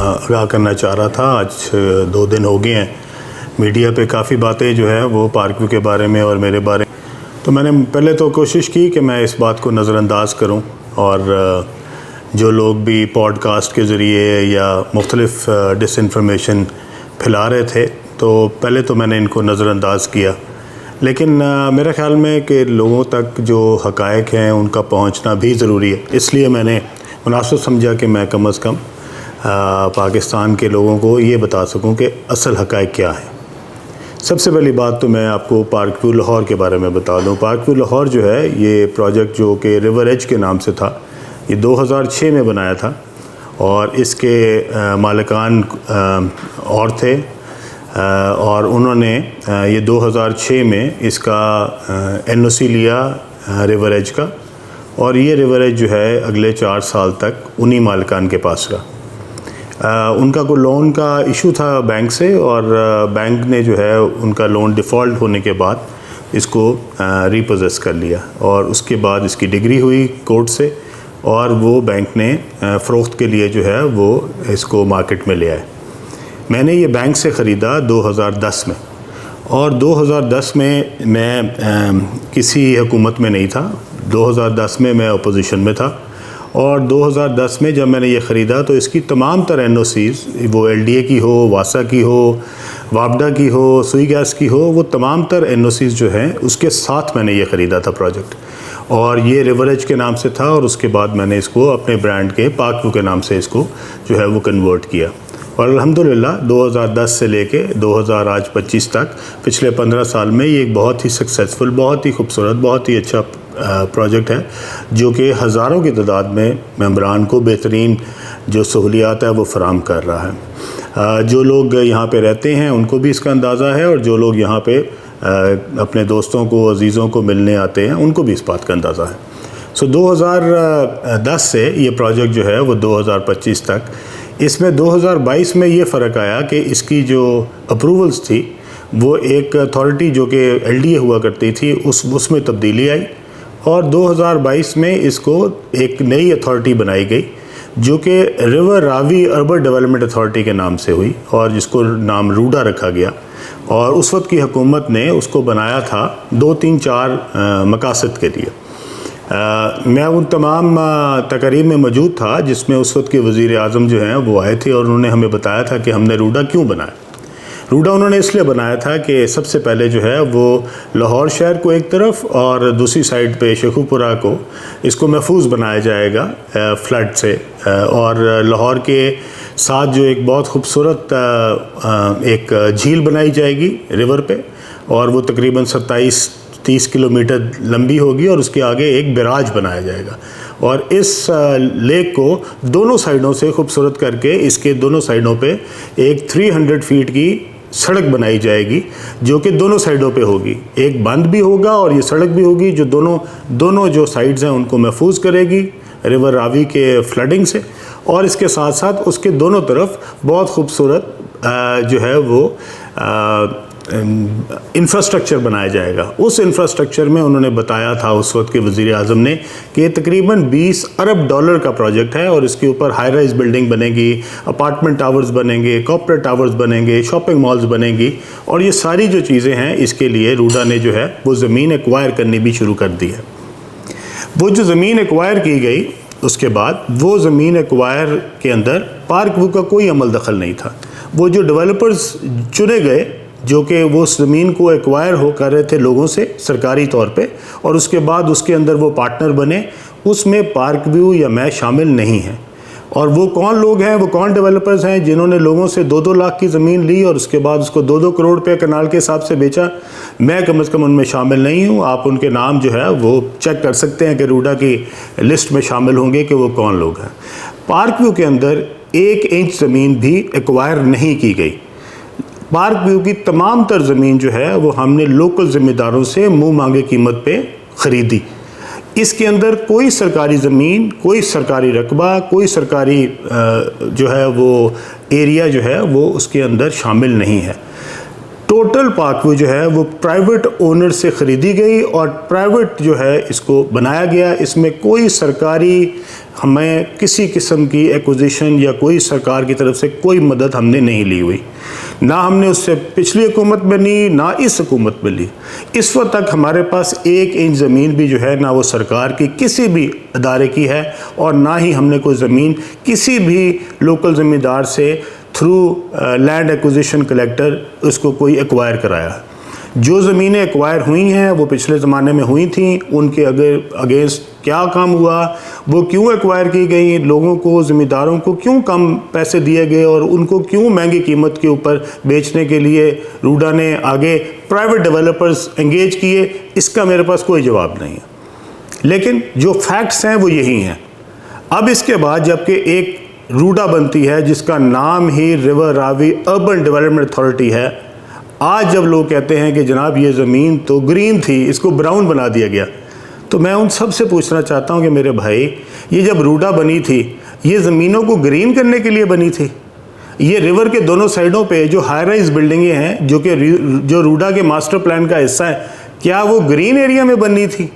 आगाह करना चाह रहा था। आज 2 दिन हो गए हैं, मीडिया पे काफ़ी बातें जो है वो पार्क व्यू के बारे में और मेरे बारे में, तो मैंने पहले तो कोशिश की कि मैं इस बात को नज़रअंदाज करूं और जो लोग भी पॉडकास्ट के ज़रिए या मुख्तलिफ़ डिसइंफॉर्मेशन फैला रहे थे, तो पहले तो मैंने इनको नज़रअंदाज किया। लेकिन मेरे ख़्याल में कि लोगों तक जो हक़ाइक़ हैं उनका पहुंचना भी ज़रूरी है, इसलिए मैंने मुनासिब समझा कि मैं कम अज़ कम पाकिस्तान के लोगों को ये बता सकूं कि असल हक़ाइक़ क्या है। सबसे पहली बात तो मैं आपको पार्क व्यू लाहौर के बारे में बता दूं। पार्क व्यू लाहौर जो है, ये प्रोजेक्ट जो कि रिवर एज के नाम से था, ये 2006 में बनाया था और इसके मालिकान और थे और उन्होंने ये 2006 में इसका NOC लिया रिवर एज का, और ये रिवर एज जो है अगले 4 साल तक उन्हीं मालिकान के पास रहा। उनका कोई लोन का इशू था बैंक से, और बैंक ने जो है उनका लोन डिफ़ॉल्ट होने के बाद इसको रीपोजेस कर लिया, और उसके बाद इसकी डिग्री हुई कोर्ट से और वो बैंक ने फ़रोख्त के लिए जो है वो इसको मार्केट में ले आए। मैंने ये बैंक से ख़रीदा 2010 में, और 2010 में मैं किसी हुकूमत में नहीं था। 2010 में मैं अपोजिशन में था, और 2010 में जब मैंने ये ख़रीदा तो इसकी तमाम तर NOCs, वो LDA की हो, वासा की हो, वापडा की हो, सुई गैस की हो, वो तमाम तर NOCs जो हैं उसके साथ मैंने ये ख़रीदा था प्रोजेक्ट, और ये रिवर एज के नाम से था। और उसके बाद मैंने इसको अपने ब्रांड के पार्क व्यू के नाम से इसको जो है वो कन्वर्ट किया, और अल्हम्दुलिल्लाह 2010 से लेके 2025 तक पिछले 15 साल में ये एक बहुत ही सक्सेसफुल, बहुत ही खूबसूरत, बहुत ही अच्छा प्रोजेक्ट है, जो कि हज़ारों की तादाद में मेंबरान को बेहतरीन जो सहूलियात है वो फ़राहम कर रहा है। जो लोग यहाँ पे रहते हैं उनको भी इसका अंदाज़ा है, और जो लोग यहाँ पे अपने दोस्तों को, अजीज़ों को मिलने आते हैं उनको भी इस बात का अंदाज़ा है। सो 2010 से ये प्रोजेक्ट जो है वो 2025 तक, इसमें 2022 में ये फ़र्क आया कि इसकी जो अप्रूवल्स थी वो एक अथॉरिटी जो कि LDA हुआ करती थी उसमें तब्दीली आई, और 2022 में इसको एक नई अथॉरिटी बनाई गई जो कि river Ravi urban development authority के नाम से हुई, और जिसको नाम रूडा रखा गया। और उस वक्त की हुकूमत ने उसको बनाया था 2, 3, 4 मकासद के लिए। मैं उन तमाम तकरीब में मौजूद था जिसमें उस वक्त के वज़ीर आज़म जो हैं वो आए थे, और उन्होंने हमें बताया था कि हमने रूडा क्यों बनाया। रूडा उन्होंने इसलिए बनाया था कि सबसे पहले जो है वो लाहौर शहर को एक तरफ, और दूसरी साइड पे शेखुपुरा को इसको महफूज बनाया जाएगा फ्लड से, और लाहौर के साथ जो एक बहुत खूबसूरत एक झील बनाई जाएगी रिवर पे, और वो तकरीबन 27-30 किलोमीटर लंबी होगी, और उसके आगे एक बैराज बनाया जाएगा, और इस लेक को दोनों साइडों से खूबसूरत करके इसके दोनों साइडों पे एक 300 फीट की सड़क बनाई जाएगी, जो कि दोनों साइडों पे होगी। एक बंद भी होगा और ये सड़क भी होगी जो दोनों जो साइड्स हैं उनको महफूज करेगी रिवर रावी के फ्लडिंग से, और इसके साथ साथ उसके दोनों तरफ बहुत खूबसूरत जो है वो इंफ्रास्ट्रक्चर बनाया जाएगा। उस इंफ्रास्ट्रक्चर में उन्होंने बताया था उस वक्त के वज़ीर आज़म ने कि ये तकरीबन $20 अरब का प्रोजेक्ट है, और इसके ऊपर हाई राइज बिल्डिंग बनेगी, अपार्टमेंट टावर्स बनेंगे, कॉर्पोरेट टावर्स बनेंगे, शॉपिंग मॉल्स बनेंगी, और ये सारी जो चीज़ें हैं इसके लिए रूडा ने जो है वो ज़मीन एक्वायर करनी भी शुरू कर दी है। वो जो ज़मीन एक्वायर की गई, उसके बाद वो ज़मीन एक्वायर के अंदर पार्क व्यू का कोई अमल दखल नहीं था। वो जो डेवलपर्स चुने गए जो कि वो ज़मीन को एक्वायर हो कर रहे थे लोगों से सरकारी तौर पे, और उसके बाद उसके अंदर वो पार्टनर बने, उसमें पार्क व्यू या मैं शामिल नहीं हैं। और वो कौन लोग हैं, वो कौन डेवलपर्स हैं जिन्होंने लोगों से 2-2 लाख की ज़मीन ली और उसके बाद उसको 2-2 करोड़ रुपये कनाल के हिसाब से बेचा? मैं कम से कम उनमें शामिल नहीं हूँ। आप उनके नाम जो है वो चेक कर सकते हैं कि रूडा की लिस्ट में शामिल होंगे कि वो कौन लोग हैं। पार्क व्यू के अंदर 1 इंच ज़मीन भी एक्वायर नहीं की गई। पार्क व्यू की तमाम तर ज़मीन जो है वो हमने लोकल ज़िम्मेदारों से मुंह मांगे कीमत पे ख़रीदी। इसके अंदर कोई सरकारी ज़मीन, कोई सरकारी रकबा, कोई सरकारी जो है वो एरिया जो है वो उसके अंदर शामिल नहीं है। टोटल पार्क व्यू जो है वो प्राइवेट ओनर से ख़रीदी गई और प्राइवेट जो है इसको बनाया गया। इसमें कोई सरकारी हमें किसी किस्म की एक्विजिशन या कोई सरकार की तरफ से कोई मदद हमने नहीं ली हुई, ना हमने उससे पिछली हुकूमत में ली, ना इस हुकूमत में ली। इस वक्त तक हमारे पास 1 इंच ज़मीन भी जो है ना वो सरकार की किसी भी अदारे की है, और ना ही हमने कोई ज़मीन किसी भी लोकल ज़मींदार से थ्रू लैंड एक्विजिशन कलेक्टर उसको कोई एक्वायर कराया। जो ज़मीनें एक्वायर हुई हैं वो पिछले ज़माने में हुई थी, उनके अगेंस्ट क्या काम हुआ, वो क्यों एक्वायर की गई, लोगों को, ज़मींदारों को क्यों कम पैसे दिए गए और उनको क्यों महंगी कीमत के ऊपर बेचने के लिए रूडा ने आगे प्राइवेट डेवलपर्स एंगेज किए, इसका मेरे पास कोई जवाब नहीं है। लेकिन जो फैक्ट्स हैं वो यही हैं। अब इसके बाद जबकि एक रूडा बनती है जिसका नाम ही river Ravi urban development authority है, आज जब लोग कहते हैं कि जनाब ये ज़मीन तो ग्रीन थी, इसको ब्राउन बना दिया गया, तो मैं उन सब से पूछना चाहता हूं कि मेरे भाई, ये जब रूडा बनी थी ये ज़मीनों को ग्रीन करने के लिए बनी थी? ये रिवर के दोनों साइडों पे जो हाई राइज बिल्डिंगें हैं जो रूडा के मास्टर प्लान का हिस्सा है, क्या वो ग्रीन एरिया में बननी थी?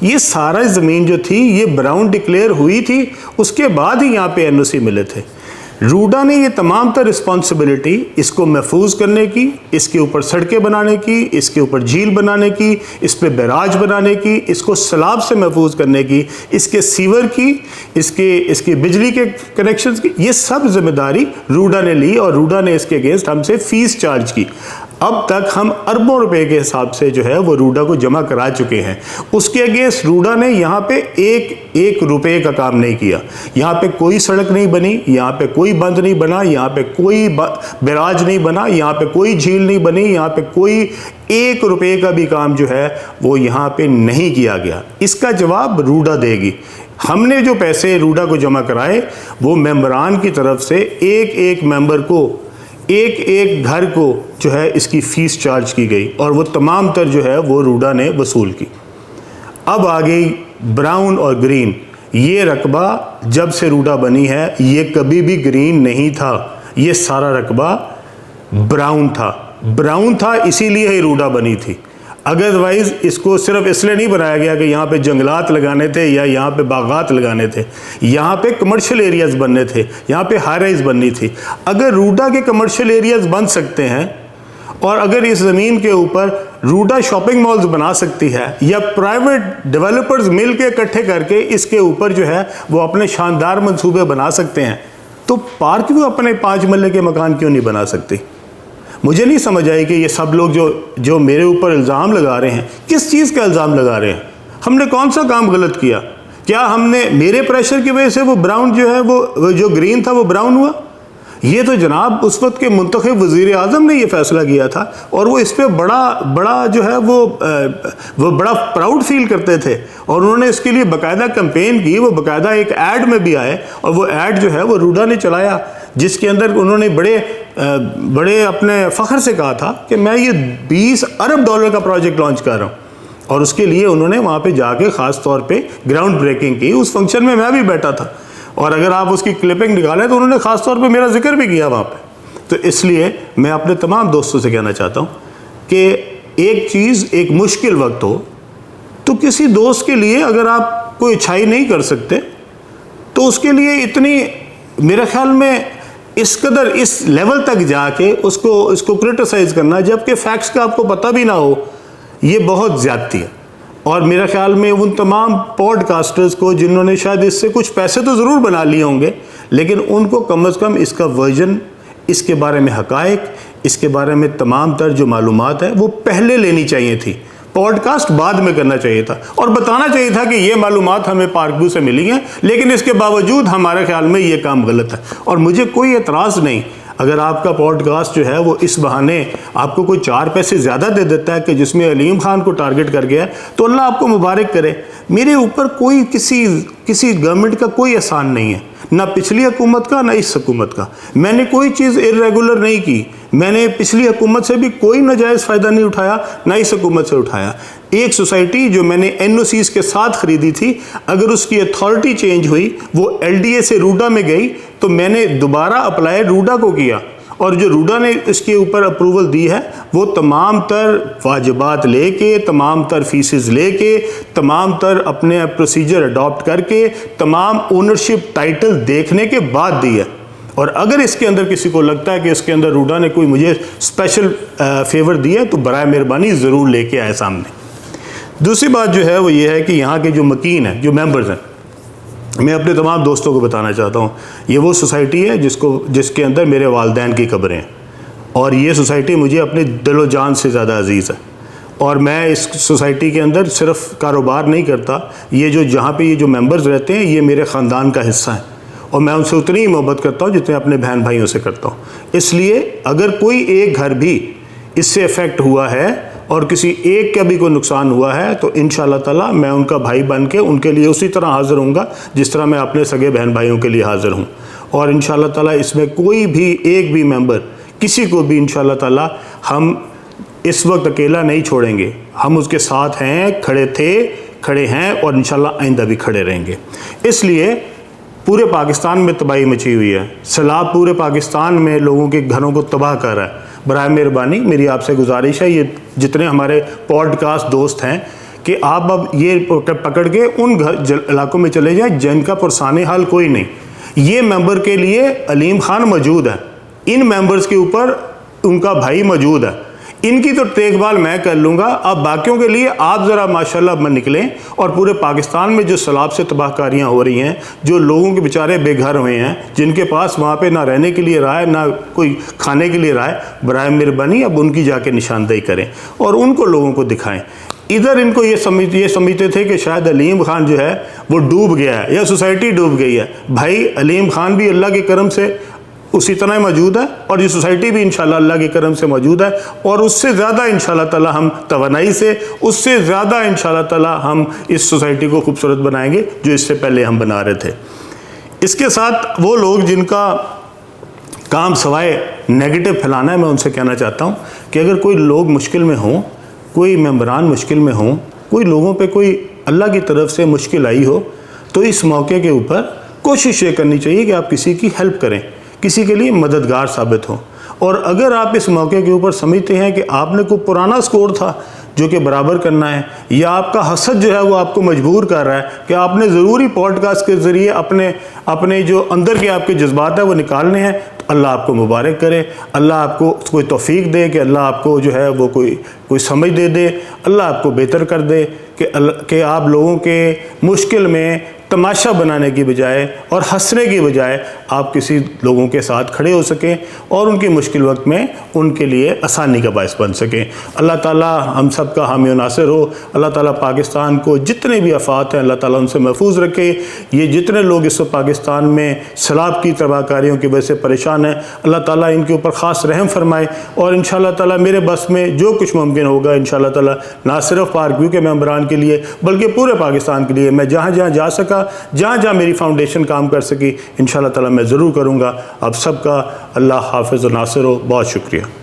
ये सारा ज़मीन जो थी ये ब्राउन डिक्लेयर हुई थी, उसके बाद ही यहाँ पे एनओसी मिले थे। रूडा ने ये तमाम तर रिस्पॉन्सिबिलिटी इसको महफूज करने की, इसके ऊपर सड़कें बनाने की, इसके ऊपर झील बनाने की, इस पे बैराज बनाने की, इसको सैलाब से महफूज करने की, इसके सीवर की, इसके बिजली के कनेक्शंस की, ये सब जिम्मेदारी रूडा ने ली और रूडा ने इसके अगेंस्ट हमसे फीस चार्ज की। अब तक हम अरबों रुपए के हिसाब से जो है वो रूडा को जमा करा चुके हैं। उसके अगेंस्ट रूडा ने यहाँ पे एक रुपए का काम नहीं किया। यहाँ पे कोई सड़क नहीं बनी, यहाँ पे कोई बंद नहीं बना, यहाँ पे कोई बैराज नहीं बना, यहाँ पे कोई झील नहीं बनी, यहाँ पे कोई 1 रुपए का भी काम जो है वो यहाँ पे नहीं किया गया। इसका जवाब रूडा देगी। हमने जो पैसे रूडा को जमा कराए वो मेंबरान की तरफ से एक मेंबर को, एक घर को जो है इसकी फीस चार्ज की गई और वो तमाम तर जो है वो रूडा ने वसूल की। अब आ गई ब्राउन और ग्रीन। ये रकबा जब से रूडा बनी है ये कभी भी ग्रीन नहीं था, ये सारा रकबा ब्राउन था इसीलिए ही रूडा बनी थी। अदरवाइज इसको सिर्फ इसलिए नहीं बनाया गया कि यहाँ पे जंगलात लगाने थे या यहाँ पे बागात लगाने थे, यहाँ पे कमर्शियल एरियाज़ बनने थे, यहाँ पे हाई राइज बननी थी। अगर रूडा के कमर्शियल एरियाज़ बन सकते हैं और अगर इस ज़मीन के ऊपर रूडा शॉपिंग मॉल्स बना सकती है या प्राइवेट डेवलपर्स मिल के इकट्ठे करके इसके ऊपर जो है वो अपने शानदार मंसूबे बना सकते हैं, तो पार्क भी अपने 5 मरले के मकान क्यों नहीं बना सकती? मुझे नहीं समझ आई कि ये सब लोग जो मेरे ऊपर इल्ज़ाम लगा रहे हैं, किस चीज़ का इल्ज़ाम लगा रहे हैं? हमने कौन सा काम गलत किया? क्या हमने मेरे प्रेशर की वजह से वो ब्राउन जो है वो जो ग्रीन था वो ब्राउन हुआ? ये तो जनाब उस वक्त के मुंतखब वज़ीर आज़म ने ये फैसला किया था और वो इस पर बड़ा जो है वो बड़ा प्राउड फील करते थे और उन्होंने इसके लिए बाकायदा कैंपेन की। वो बाकायदा एक ऐड में भी आए और वो ऐड जो है वो रूडा ने चलाया, जिसके अंदर उन्होंने बड़े अपने फ़ख्र से कहा था कि मैं ये $20 अरब का प्रोजेक्ट लॉन्च कर रहा हूँ। और उसके लिए उन्होंने वहाँ पे जाके ख़ास तौर पे ग्राउंड ब्रेकिंग की। उस फंक्शन में मैं भी बैठा था और अगर आप उसकी क्लिपिंग निकालें तो उन्होंने ख़ास तौर पे मेरा जिक्र भी किया वहाँ पे। तो इसलिए मैं अपने तमाम दोस्तों से कहना चाहता हूँ कि एक चीज़, एक मुश्किल वक्त हो तो किसी दोस्त के लिए अगर आप कोई अच्छाई नहीं कर सकते तो उसके लिए इतनी, मेरे ख्याल में इस कदर इस लेवल तक जाके उसको क्रिटिसाइज़ करना जबकि फैक्ट्स का आपको पता भी ना हो, ये बहुत ज़्यादती है। और मेरे ख्याल में उन तमाम पॉडकास्टर्स को जिन्होंने शायद इससे कुछ पैसे तो ज़रूर बना लिए होंगे, लेकिन उनको कम अज़ कम इसका वर्जन, इसके बारे में हक़ाइक़, इसके बारे में तमाम तर जो मालूमात है वो पहले लेनी चाहिए थी। पॉडकास्ट बाद में करना चाहिए था और बताना चाहिए था कि ये मालूमात हमें पार्क व्यू से मिली हैं, लेकिन इसके बावजूद हमारे ख्याल में ये काम गलत है। और मुझे कोई एतराज़ नहीं अगर आपका पॉडकास्ट जो है वो इस बहाने आपको कोई 4 पैसे ज़्यादा दे देता है कि जिसमें अलीम खान को टारगेट कर गया, तो अल्लाह आपको मुबारक करे। मेरे ऊपर कोई किसी गवर्नमेंट का कोई एहसान नहीं है, ना पिछली हुकूमत का ना इस हुकूमत का। मैंने कोई चीज़ इर्रेगुलर नहीं की, मैंने पिछली हुकूमत से भी कोई नाजायज़ फ़ायदा नहीं उठाया, ना इस हुकूमत से उठाया। एक सोसाइटी जो मैंने एनओसीज़ के साथ ख़रीदी थी, अगर उसकी अथॉरिटी चेंज हुई, वो एलडीए से रूडा में गई, तो मैंने दोबारा अप्लाई रूडा को किया और जो रूडा ने इसके ऊपर अप्रूवल दी है वो तमाम तर वाजिबात लेके, तमाम तर फीसेस लेके, तमाम तर अपने प्रोसीजर अडॉप्ट करके, तमाम ओनरशिप टाइटल देखने के बाद दी है। और अगर इसके अंदर किसी को लगता है कि इसके अंदर रूडा ने कोई मुझे स्पेशल फेवर दिया है तो बराए मेहरबानी ज़रूर लेके आए सामने। दूसरी बात जो है वो ये है कि यहाँ के जो मकीन हैं, जो मेंबर्स हैं, मैं अपने तमाम दोस्तों को बताना चाहता हूँ, ये वो सोसाइटी है जिसके अंदर मेरे वालिदैन की कब्रें हैं और ये सोसाइटी मुझे अपने दिलो जान से ज़्यादा अजीज़ है। और मैं इस सोसाइटी के अंदर सिर्फ कारोबार नहीं करता, ये जो जहाँ पे ये जो मेंबर्स रहते हैं ये मेरे ख़ानदान का हिस्सा है और मैं उनसे उतनी ही मोहब्बत करता हूँ जितने अपने बहन भाइयों से करता हूँ। इसलिए अगर कोई एक घर भी इससे अफेक्ट हुआ है और किसी एक का भी कोई नुकसान हुआ है तो इंशाअल्लाह ताला मैं उनका भाई बन के उनके लिए उसी तरह हाज़िर हूँगा जिस तरह मैं अपने सगे बहन भाइयों के लिए हाज़िर हूँ। और इंशाअल्लाह ताला इसमें कोई भी एक भी मेंबर किसी को भी इंशाअल्लाह ताला हम इस वक्त अकेला नहीं छोड़ेंगे। हम उसके साथ हैं, खड़े थे, खड़े हैं और इंशाअल्लाह आइंदा भी खड़े रहेंगे। इसलिए पूरे पाकिस्तान में तबाही मची हुई है, सैलाब पूरे पाकिस्तान में लोगों के घरों को तबाह कर रहा है। बराए मेहरबानी मेरी आपसे गुजारिश है, ये जितने हमारे पॉडकास्ट दोस्त हैं कि आप अब ये पकड़ के उन इलाकों में चले जाएं जिनका पुरसाने हाल कोई नहीं। ये मेंबर के लिए अलीम खान मौजूद है, इन मेंबर्स के ऊपर उनका भाई मौजूद है, इनकी तो देखभाल मैं कर लूँगा। अब बाकियों के लिए आप ज़रा माशाल्लाह में निकलें और पूरे पाकिस्तान में जो सैलाब से तबाहकारियाँ हो रही हैं, जो लोगों के बेचारे बेघर हुए हैं, जिनके पास वहाँ पे ना रहने के लिए रहा है ना कोई खाने के लिए रहा है, बराए मेहरबानी अब उनकी जाके निशानदेही करें और उनको लोगों को दिखाएं। इधर इनको ये समझते थे कि शायद अलीम खान जो है वो डूब गया है या सोसाइटी डूब गई है। भाई अलीम खान भी अल्लाह के करम से उसी तरह मौजूद है और ये सोसाइटी भी इंशाल्लाह अल्लाह के करम से मौजूद है और उससे ज़्यादा इंशाल्लाह ताला हम तवानाई से, उससे ज़्यादा इंशाल्लाह ताला हम इस सोसाइटी को खूबसूरत बनाएंगे जो इससे पहले हम बना रहे थे। इसके साथ वो लोग जिनका काम सवाए नेगेटिव फैलाना है, मैं उनसे कहना चाहता हूँ कि अगर कोई लोग मुश्किल में हों, कोई मेंबरान मुश्किल में हों, कोई लोगों पे कोई अल्लाह की तरफ से मुश्किल आई हो, तो इस मौके के ऊपर कोशिश ये करनी चाहिए कि आप किसी की हेल्प करें, किसी के लिए मददगार साबित हो। और अगर आप इस मौके के ऊपर समझते हैं कि आपने कोई पुराना स्कोर था जो कि बराबर करना है, या आपका हसद जो है वो आपको मजबूर कर रहा है कि आपने ज़रूरी पॉडकास्ट के ज़रिए अपने जो अंदर के आपके जज्बात है वो निकालने हैं, तो अल्लाह आपको मुबारक करे, अल्लाह आपको कोई तौफीक दे कि अल्लाह आपको जो है वो कोई समझ दे, अल्लाह आपको बेहतर कर दे कि आप लोगों के मुश्किल में तमाशा बनाने की बजाय और हंसने की बजाय आप किसी लोगों के साथ खड़े हो सकें और उनकी मुश्किल वक्त में उनके लिए आसानी का बायस बन सकें। अल्लाह ताला हम सब का हामी और नासिर हो। अल्लाह ताला पाकिस्तान को जितने भी आफात हैं अल्लाह ताला उनसे महफूज रखे। ये जितने लोग इस वक्त पाकिस्तान में सैलाब की तबाहकारियों की वजह से परेशान हैं, अल्लाह ताला इनके ऊपर ख़ास रहम फरमाए और इंशाअल्लाह ताला मेरे बस में जो कुछ मुमकिन होगा इंशाअल्लाह ताला ना सिर्फ पार्क व्यू के मेंबरान के लिए बल्कि पूरे पाकिस्तान के लिए मैं जहाँ जहाँ जा सका, जहाँ जहाँ मेरी फाउंडेशन काम कर सकी, इंशाअल्लाह ताला मैं ज़रूर करूँगा। आप सबका अल्लाह हाफ़िज़ और नासिर हो। बहुत शुक्रिया।